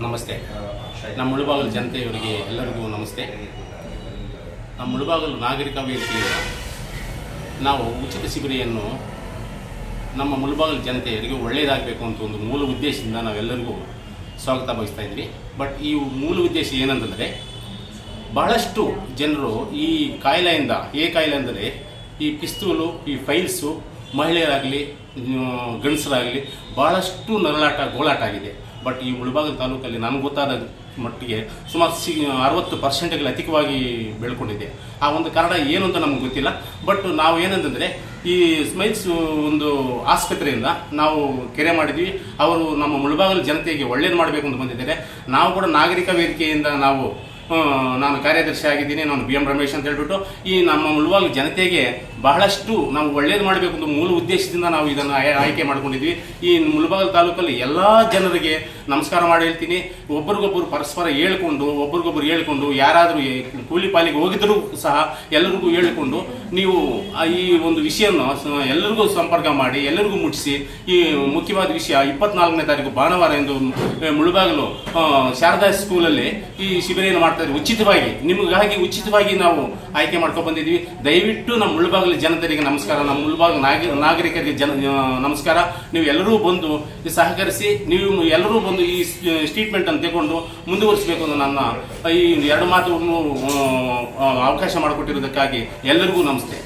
ನಮಸ್ತೆ. ನಮ್ಮ ಮುಳುಬಾಗಿಲು ಜನತೆಯವರಿಗೆ ಎಲ್ಲರಿಗೂ ನಮಸ್ತೆ. ನಮ್ಮ ಮುಳುಬಾಗಿಲು ನಾಗರಿಕ ವೇದಿಕೆಯಿಂದ ನಾವು ಉಚಿತ ಶಿಬಿರೆಯನ್ನು ನಮ್ಮ ಮುಳುಬಾಗಿಲು ಜನತೆಯವರಿಗೆ ಒಳ್ಳೆಯದಾಗಬೇಕು ಅಂತ ಒಂದು ಮೂಲ ಉದ್ದೇಶದಿಂದ ನಾವೆಲ್ಲರಿಗೂ ಸ್ವಾಗತ ಬಯಸ್ತಾ ಇದ್ವಿ. ಬಟ್ ಈ ಮೂಲ ಉದ್ದೇಶ ಏನಂತಂದರೆ, ಬಹಳಷ್ಟು ಜನರು ಈ ಕಾಯಿಲೆಯಿಂದ ಕಾಯಿಲೆ ಅಂದರೆ ಈ ಪಿಸ್ತೂಲು, ಈ ಫೈಲ್ಸು, ಮಹಿಳೆಯರಾಗಲಿ ಗಂಡಸರಾಗಲಿ ಬಹಳಷ್ಟು ನರಳಾಟ ಗೋಳಾಟ ಆಗಿದೆ. ಬಟ್ ಈ ಮುಳುಬಾಗಿಲು ತಾಲೂಕಲ್ಲಿ ನನಗೆ ಗೊತ್ತಾದ ಮಟ್ಟಿಗೆ ಸುಮಾರು 60% ಅಧಿಕವಾಗಿ ಬೆಳ್ಕೊಂಡಿದೆ. ಆ ಒಂದು ಕಾರಣ ಏನು ಅಂತ ನಮ್ಗೆ ಗೊತ್ತಿಲ್ಲ. ಬಟ್ ನಾವು ಏನಂತಂದರೆ, ಈ ಸ್ಮೈಲ್ಸ್ ಒಂದು ಆಸ್ಪತ್ರೆಯಿಂದ ನಾವು ಕೆರೆ ಮಾಡಿದ್ವಿ. ಅವರು ನಮ್ಮ ಮುಳುಬಾಗಿಲು ಜನತೆಗೆ ಒಳ್ಳೇದು ಮಾಡಬೇಕು ಅಂತ ಬಂದಿದ್ದಾರೆ. ನಾವು ಕೂಡ ನಾಗರಿಕ ವೇದಿಕೆಯಿಂದ ನಾನು ಕಾರ್ಯದರ್ಶಿ ಆಗಿದ್ದೀನಿ. ನಾನು BM ರಮೇಶ್ ಅಂತ ಹೇಳ್ಬಿಟ್ಟು ಈ ನಮ್ಮ ಮುಳುಬಾಗಿಲು ಜನತೆಗೆ ಬಹಳಷ್ಟು ನಾವು ಒಳ್ಳೇದು ಮಾಡಬೇಕು ಅಂತ ಮೂಲ ಉದ್ದೇಶದಿಂದ ನಾವು ಇದನ್ನು ಆಯ್ಕೆ ಮಾಡ್ಕೊಂಡಿದ್ವಿ. ಈ ಮುಳುಬಾಗಿಲು ತಾಲೂಕಲ್ಲಿ ಎಲ್ಲ ಜನರಿಗೆ ನಮಸ್ಕಾರ ಮಾಡಿ ಹೇಳ್ತೀನಿ. ಒಬ್ರಿಗೊಬ್ಬರು ಪರಸ್ಪರ ಹೇಳ್ಕೊಂಡು ಯಾರಾದರೂ ಕೂಲಿ ಪಾಲಿಗೆ ಹೋಗಿದ್ರೂ ಸಹ ಎಲ್ಲರಿಗೂ ಹೇಳಿಕೊಂಡು ನೀವು ಈ ಒಂದು ವಿಷಯವನ್ನು ಎಲ್ಲರಿಗೂ ಸಂಪರ್ಕ ಮಾಡಿ ಎಲ್ಲರಿಗೂ ಮುಟ್ಟಿಸಿ. ಈ ಮುಖ್ಯವಾದ ವಿಷಯ 24ನೇ ತಾರೀಕು ಭಾನುವಾರ ಎಂದು ಮುಳುಬಾಗಿಲು ಶಾರದಾ ಸ್ಕೂಲಲ್ಲಿ ಈ ಶಿಬಿರೆಯನ್ನು ಮಾಡ್ತಾ ಇದ್ದೀವಿ. ಉಚಿತವಾಗಿ ನಿಮಗಾಗಿ ಉಚಿತವಾಗಿ ನಾವು ಆಯ್ಕೆ ಮಾಡ್ಕೊಂಡು ಬಂದಿದ್ವಿ. ದಯವಿಟ್ಟು ನಮ್ಮ ಮುಳುಬಾಗಿಲು ಜನತೆಗೆ ನಮಸ್ಕಾರ, ನಮ್ಮ ಮುಳುಬಾಗಿಲು ನಾಗರಿಕರಿಗೆ ನಮಸ್ಕಾರ. ನೀವು ಎಲ್ಲರೂ ಬಂದು ಸಹಕರಿಸಿ, ನೀವು ಎಲ್ಲರೂ ಬಂದು ಈ ಟ್ರೀಟ್ಮೆಂಟ್ ಅನ್ನು ತಗೊಂಡು ಮುಂದುವರಿಸಬೇಕು ಅಂತ ನನ್ನ ಈ 2 ಮಾತು ಅವಕಾಶ ಮಾಡಿಕೊಟ್ಟಿರೋದಕ್ಕಾಗಿ ಎಲ್ಲರಿಗೂ ನಮಸ್ತೆ.